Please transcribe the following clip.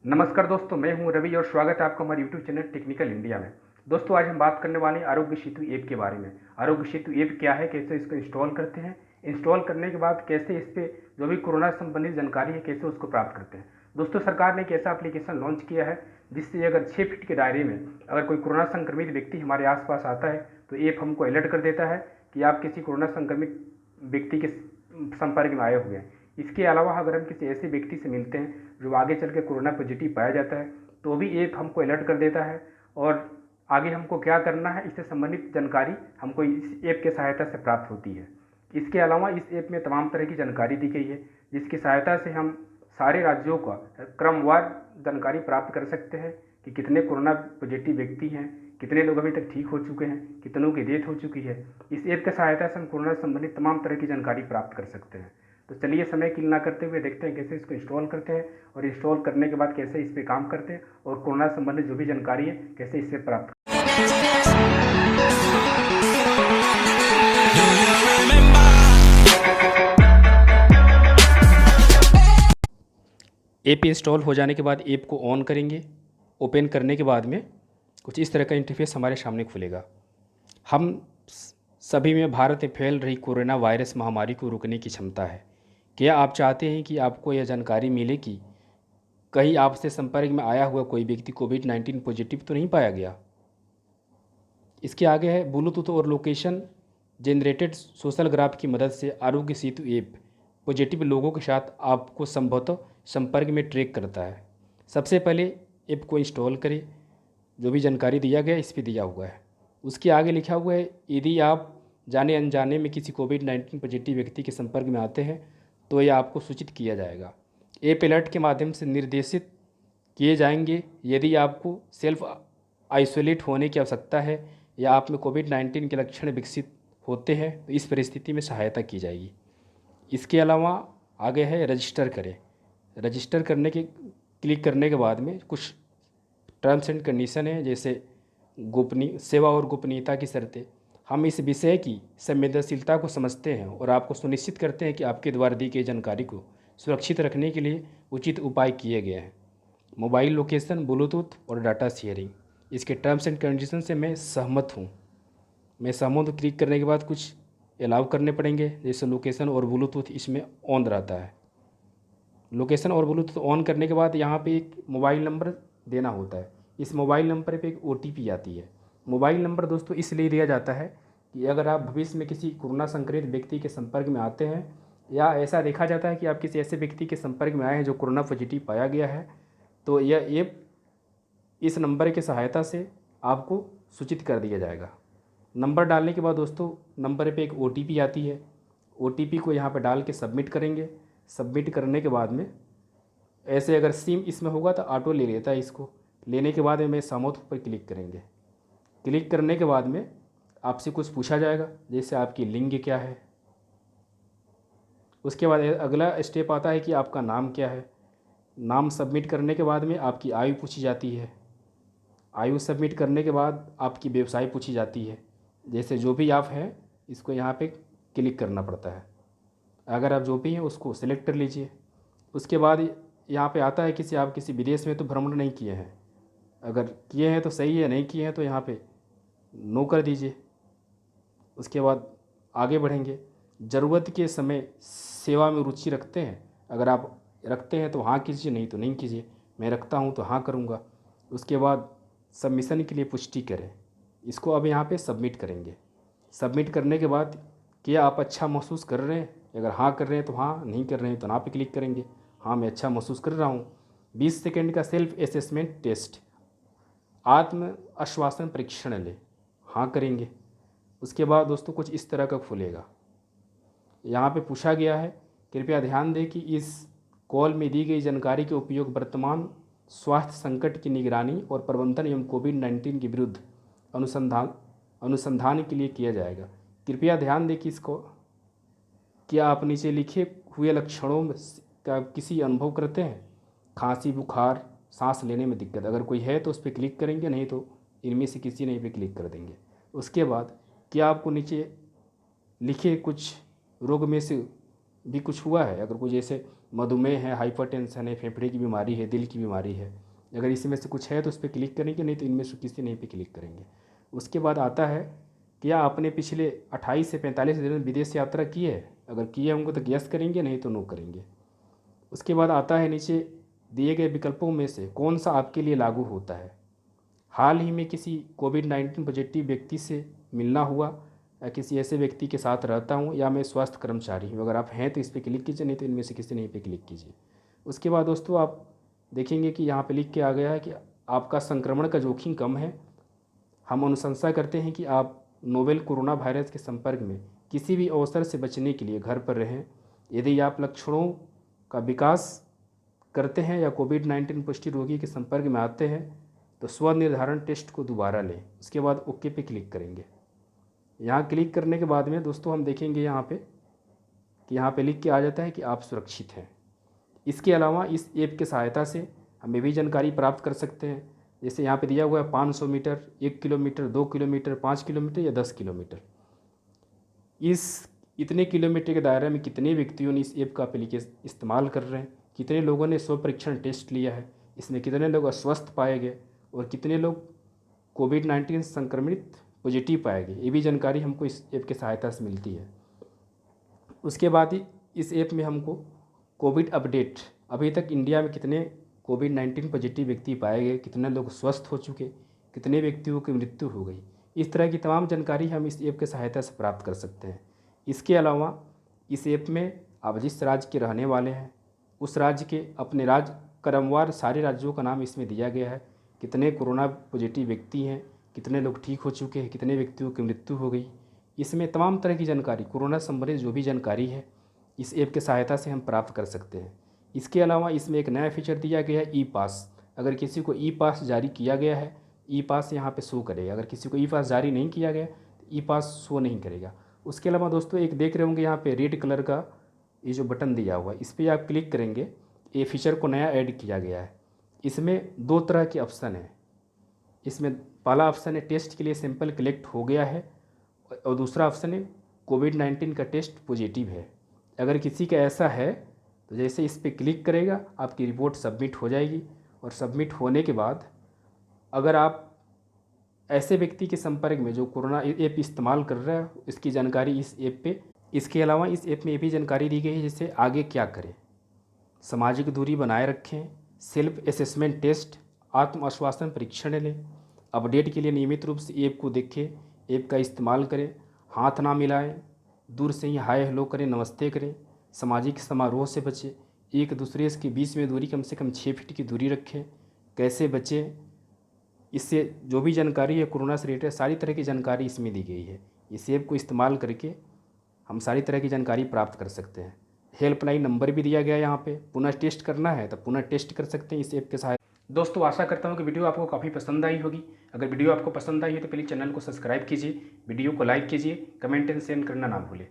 नमस्कार दोस्तों, मैं हूं रवि और स्वागत है आपका हमारे यूट्यूब चैनल टेक्निकल इंडिया में। दोस्तों, आज हम बात करने वाले हैं आरोग्य सेतु ऐप के बारे में। आरोग्य सेतु ऐप क्या है, कैसे इसको इंस्टॉल करते हैं, इंस्टॉल करने के बाद कैसे इस पर जो भी कोरोना संबंधित जानकारी है कैसे उसको प्राप्त करते हैं। दोस्तों, सरकार ने एक ऐसा एप्लीकेशन लॉन्च किया है जिससे अगर 6 फीट के दायरे में अगर कोई कोरोना संक्रमित व्यक्ति हमारे आसपास आता है तो ऐप हमको अलर्ट कर देता है कि आप किसी कोरोना संक्रमित व्यक्ति के संपर्क में आए हुए हैं। इसके अलावा अगर हम किसी ऐसे व्यक्ति से मिलते हैं जो आगे चल के कोरोना पॉजिटिव पाया जाता है तो भी ऐप हमको अलर्ट कर देता है और आगे हमको क्या करना है इससे संबंधित जानकारी हमको इस ऐप के सहायता से प्राप्त होती है। इसके अलावा इस ऐप में तमाम तरह की जानकारी दी गई है जिसकी सहायता से हम सारे राज्यों का क्रमवार जानकारी प्राप्त कर सकते हैं कि कितने कोरोना पॉजिटिव व्यक्ति हैं, कितने लोग अभी तक ठीक हो चुके हैं, कितनों की डेथ हो चुकी है। इस ऐप की सहायता से हम कोरोना संबंधित तमाम तरह की जानकारी प्राप्त कर सकते हैं। तो चलिए समय किल ना करते हुए देखते हैं कैसे इसको इंस्टॉल करते हैं और इंस्टॉल करने के बाद कैसे इस पर काम करते हैं और कोरोना संबंधित जो भी जानकारी है कैसे इससे प्राप्त ऐप इंस्टॉल हो जाने के बाद ऐप को ऑन करेंगे। ओपन करने के बाद में कुछ इस तरह का इंटरफेस हमारे सामने खुलेगा। हम सभी में भारत में फैल रही कोरोना वायरस महामारी को रोकने की क्षमता है। क्या आप चाहते हैं कि आपको यह जानकारी मिले कि कहीं आपसे संपर्क में आया हुआ कोई व्यक्ति कोविड-19 पॉजिटिव तो नहीं पाया गया? इसके आगे है ब्लूटूथ और लोकेशन जनरेटेड सोशल ग्राफ की मदद से आरोग्य सेतु ऐप पॉजिटिव लोगों के साथ आपको संभवतः संपर्क में ट्रैक करता है। सबसे पहले ऐप को इंस्टॉल करें। जो भी जानकारी दिया गया इस पर दिया हुआ है। उसके आगे लिखा हुआ है यदि आप जाने अनजाने में किसी कोविड-19 पॉजिटिव व्यक्ति के संपर्क में आते हैं तो यह आपको सूचित किया जाएगा। ऐप अलर्ट के माध्यम से निर्देशित किए जाएंगे। यदि आपको सेल्फ आइसोलेट होने की आवश्यकता है या आप में कोविड-19 के लक्षण विकसित होते हैं तो इस परिस्थिति में सहायता की जाएगी। इसके अलावा आगे है रजिस्टर करें। रजिस्टर करने के क्लिक करने के बाद में कुछ टर्म्स एंड कंडीशन है, जैसे गोपनीय सेवा और गोपनीयता की शर्तें। हम इस विषय की संवेदनशीलता को समझते हैं और आपको सुनिश्चित करते हैं कि आपके द्वारा दी गई जानकारी को सुरक्षित रखने के लिए उचित उपाय किए गए हैं। मोबाइल लोकेशन, ब्लूटूथ और डाटा शेयरिंग, इसके टर्म्स एंड कंडीशन से मैं सहमत हूँ। मैं सहमत हूँ क्लिक करने के बाद कुछ अलाउ करने पड़ेंगे, जैसे लोकेशन और ब्लूटूथ इसमें ऑन रहता है। लोकेशन और ब्लूटूथ ऑन करने के बाद यहाँ पे एक मोबाइल नंबर देना होता है। इस मोबाइल नंबर पे एक OTP आती है। मोबाइल नंबर दोस्तों इसलिए दिया जाता है कि अगर आप भविष्य में किसी कोरोना संक्रमित व्यक्ति के संपर्क में आते हैं या ऐसा देखा जाता है कि आप किसी ऐसे व्यक्ति के संपर्क में आए हैं जो कोरोना पॉजिटिव पाया गया है तो यह ऐप इस नंबर की सहायता से आपको सूचित कर दिया जाएगा। नंबर डालने के बाद दोस्तों नंबर पे एक OTP आती है। OTP को यहाँ पर डाल के सबमिट करेंगे। सबमिट करने के बाद में ऐसे अगर सिम इसमें होगा तो ऑटो ले लेता है। इसको लेने के बाद में समोथ पर क्लिक करेंगे। क्लिक करने के बाद में आपसे कुछ पूछा जाएगा, जैसे आपकी लिंग क्या है। उसके बाद अगला स्टेप आता है कि आपका नाम क्या है। नाम सबमिट करने के बाद में आपकी आयु पूछी जाती है। आयु सबमिट करने के बाद आपकी व्यवसाय पूछी जाती है। जैसे जो भी आप हैं इसको यहाँ पे क्लिक करना पड़ता है। अगर आप जो भी हैं उसको सिलेक्ट कर लीजिए। उसके बाद यहाँ पे आता है कि आप किसी विदेश में तो भ्रमण नहीं किए हैं। अगर किए हैं तो सही है, नहीं किए हैं तो यहाँ पे नो कर दीजिए। उसके बाद आगे बढ़ेंगे। ज़रूरत के समय सेवा में रुचि रखते हैं। अगर आप रखते हैं तो हाँ कीजिए, नहीं तो नहीं कीजिए। मैं रखता हूँ तो हाँ करूँगा। उसके बाद सबमिशन के लिए पुष्टि करें। इसको अब यहाँ पे सबमिट करेंगे। सबमिट करने के बाद क्या आप अच्छा महसूस कर रहे हैं? अगर हाँ कर रहे हैं तो हाँ, नहीं कर रहे हैं तो ना पे क्लिक करेंगे। हाँ, मैं अच्छा महसूस कर रहा हूँ। 20 सेकेंड का सेल्फ असेसमेंट टेस्ट, आत्म आश्वासन परीक्षण ले, हाँ करेंगे। उसके बाद दोस्तों कुछ इस तरह का खुलेगा। यहाँ पे पूछा गया है कृपया ध्यान दें कि इस कॉल में दी गई जानकारी के उपयोग वर्तमान स्वास्थ्य संकट की निगरानी और प्रबंधन एवं कोविड-19 के विरुद्ध अनुसंधान के लिए किया जाएगा। कृपया ध्यान दें कि इसको क्या आप नीचे लिखे हुए लक्षणों का किसी अनुभव करते हैं? खांसी, बुखार, सांस लेने में दिक्कत। अगर कोई है तो उस पर क्लिक करेंगे, नहीं तो इनमें से किसी नहीं पे क्लिक कर देंगे। उसके बाद क्या आपको नीचे लिखे कुछ रोग में से भी कुछ हुआ है, अगर कोई जैसे मधुमेह है, हाइपरटेंशन है, फेफड़े की बीमारी है, दिल की बीमारी है, अगर इसमें से कुछ है तो उस पर क्लिक करेंगे, नहीं तो इनमें से किसी नहीं पे क्लिक करेंगे। उसके बाद आता है क्या आपने पिछले 28 से 45 दिन में विदेश यात्रा की है, अगर किए होंगे तो यस करेंगे, नहीं तो नो करेंगे। उसके बाद आता है नीचे दिए गए विकल्पों में से कौन सा आपके लिए लागू होता है। हाल ही में किसी कोविड-19 पॉजिटिव व्यक्ति से मिलना हुआ, या किसी ऐसे व्यक्ति के साथ रहता हूँ, या मैं स्वास्थ्य कर्मचारी हूँ। अगर आप हैं तो इस पर क्लिक कीजिए, नहीं तो इनमें से किसी नहीं पे क्लिक कीजिए। उसके बाद दोस्तों आप देखेंगे कि यहाँ पे लिख के आ गया है कि आपका संक्रमण का जोखिम कम है। हम अनुशंसा करते हैं कि आप नोवेल कोरोना वायरस के संपर्क में किसी भी अवसर से बचने के लिए घर पर रहें। यदि आप लक्षणों का विकास करते हैं या कोविड-19 पॉजिटिव रोगी के संपर्क में आते हैं तो स्वनिर्धारण टेस्ट को दोबारा लें। उसके बाद ओके पे क्लिक करेंगे। यहाँ क्लिक करने के बाद में दोस्तों हम देखेंगे यहाँ पे कि यहाँ पे लिख के आ जाता है कि आप सुरक्षित हैं। इसके अलावा इस ऐप की सहायता से हम ये भी जानकारी प्राप्त कर सकते हैं, जैसे यहाँ पे दिया हुआ है 500 मीटर, 1 किलोमीटर, 2 किलोमीटर, 5 किलोमीटर या 10 किलोमीटर। इस इतने किलोमीटर के दायरे में कितने व्यक्तियों ने इस ऐप का एप्लीकेशन इस्तेमाल कर रहे हैं, कितने लोगों ने स्व परीक्षण टेस्ट लिया है, इसमें कितने लोग अस्वस्थ पाए गए और कितने लोग कोविड-19 संक्रमित पॉजिटिव पाए गए, ये भी जानकारी हमको इस ऐप की सहायता से मिलती है। उसके बाद ही इस ऐप में हमको कोविड अपडेट, अभी तक इंडिया में कितने कोविड-19 पॉजिटिव व्यक्ति पाए गए, कितने लोग स्वस्थ हो चुके, कितने व्यक्तियों की मृत्यु हो गई, इस तरह की तमाम जानकारी हम इस ऐप की सहायता से प्राप्त कर सकते हैं। इसके अलावा इस ऐप में आप जिस राज्य के रहने वाले हैं उस राज्य के अपने राज्य क्रमवार सारे राज्यों का नाम इसमें दिया गया है, कितने कोरोना पॉजिटिव व्यक्ति हैं, कितने लोग ठीक हो चुके हैं, कितने व्यक्तियों की मृत्यु हो गई। इसमें तमाम तरह की जानकारी, कोरोना संबंधित जो भी जानकारी है इस ऐप की सहायता से हम प्राप्त कर सकते हैं। इसके अलावा इसमें एक नया फीचर दिया गया है ई पास। अगर किसी को ई पास जारी किया गया है, ई पास यहाँ पे शो करेगा। अगर किसी को ई पास जारी नहीं किया गया तो ई पास शो नहीं करेगा। उसके अलावा दोस्तों एक देख रहे होंगे यहाँ पे रेड कलर का ये जो बटन दिया हुआ है, इस पर आप क्लिक करेंगे, ये फीचर को नया ऐड किया गया है। इसमें 2 तरह के ऑप्शन हैं। इसमें पहला ऑप्शन है टेस्ट के लिए सैंपल कलेक्ट हो गया है, और दूसरा ऑप्शन है कोविड-19 का टेस्ट पॉजिटिव है। अगर किसी का ऐसा है तो जैसे इस पर क्लिक करेगा आपकी रिपोर्ट सबमिट हो जाएगी, और सबमिट होने के बाद अगर आप ऐसे व्यक्ति के संपर्क में जो कोरोना ऐप इस्तेमाल कर रहा है इसकी जानकारी इस ऐप पे। इसके अलावा इस ऐप में ये भी जानकारी दी गई है जैसे आगे क्या करें, सामाजिक दूरी बनाए रखें, सेल्फ असेसमेंट टेस्ट, आत्म आश्वासन परीक्षण लें, अपडेट के लिए नियमित रूप से ऐप को देखें, ऐप का इस्तेमाल करें, हाथ ना मिलाएं, दूर से ही हाय हेलो करें, नमस्ते करें, सामाजिक समारोह से बचें, एक दूसरे के बीच में दूरी कम से कम 6 फीट की दूरी रखें, कैसे बचें, इससे जो भी जानकारी है कोरोना से रिलेटेड सारी तरह की जानकारी इसमें दी गई है। इस ऐप को इस्तेमाल करके हम सारी तरह की जानकारी प्राप्त कर सकते हैं। हेल्पलाइन नंबर भी दिया गया है यहाँ पे, पुनः टेस्ट करना है तो पुनः टेस्ट कर सकते हैं इस ऐप के सहायता। दोस्तों आशा करता हूँ कि वीडियो आपको काफ़ी पसंद आई होगी। अगर वीडियो आपको पसंद आई है तो प्लीज़ चैनल को सब्सक्राइब कीजिए, वीडियो को लाइक कीजिए, कमेंट एंड शेयर करना ना भूलें।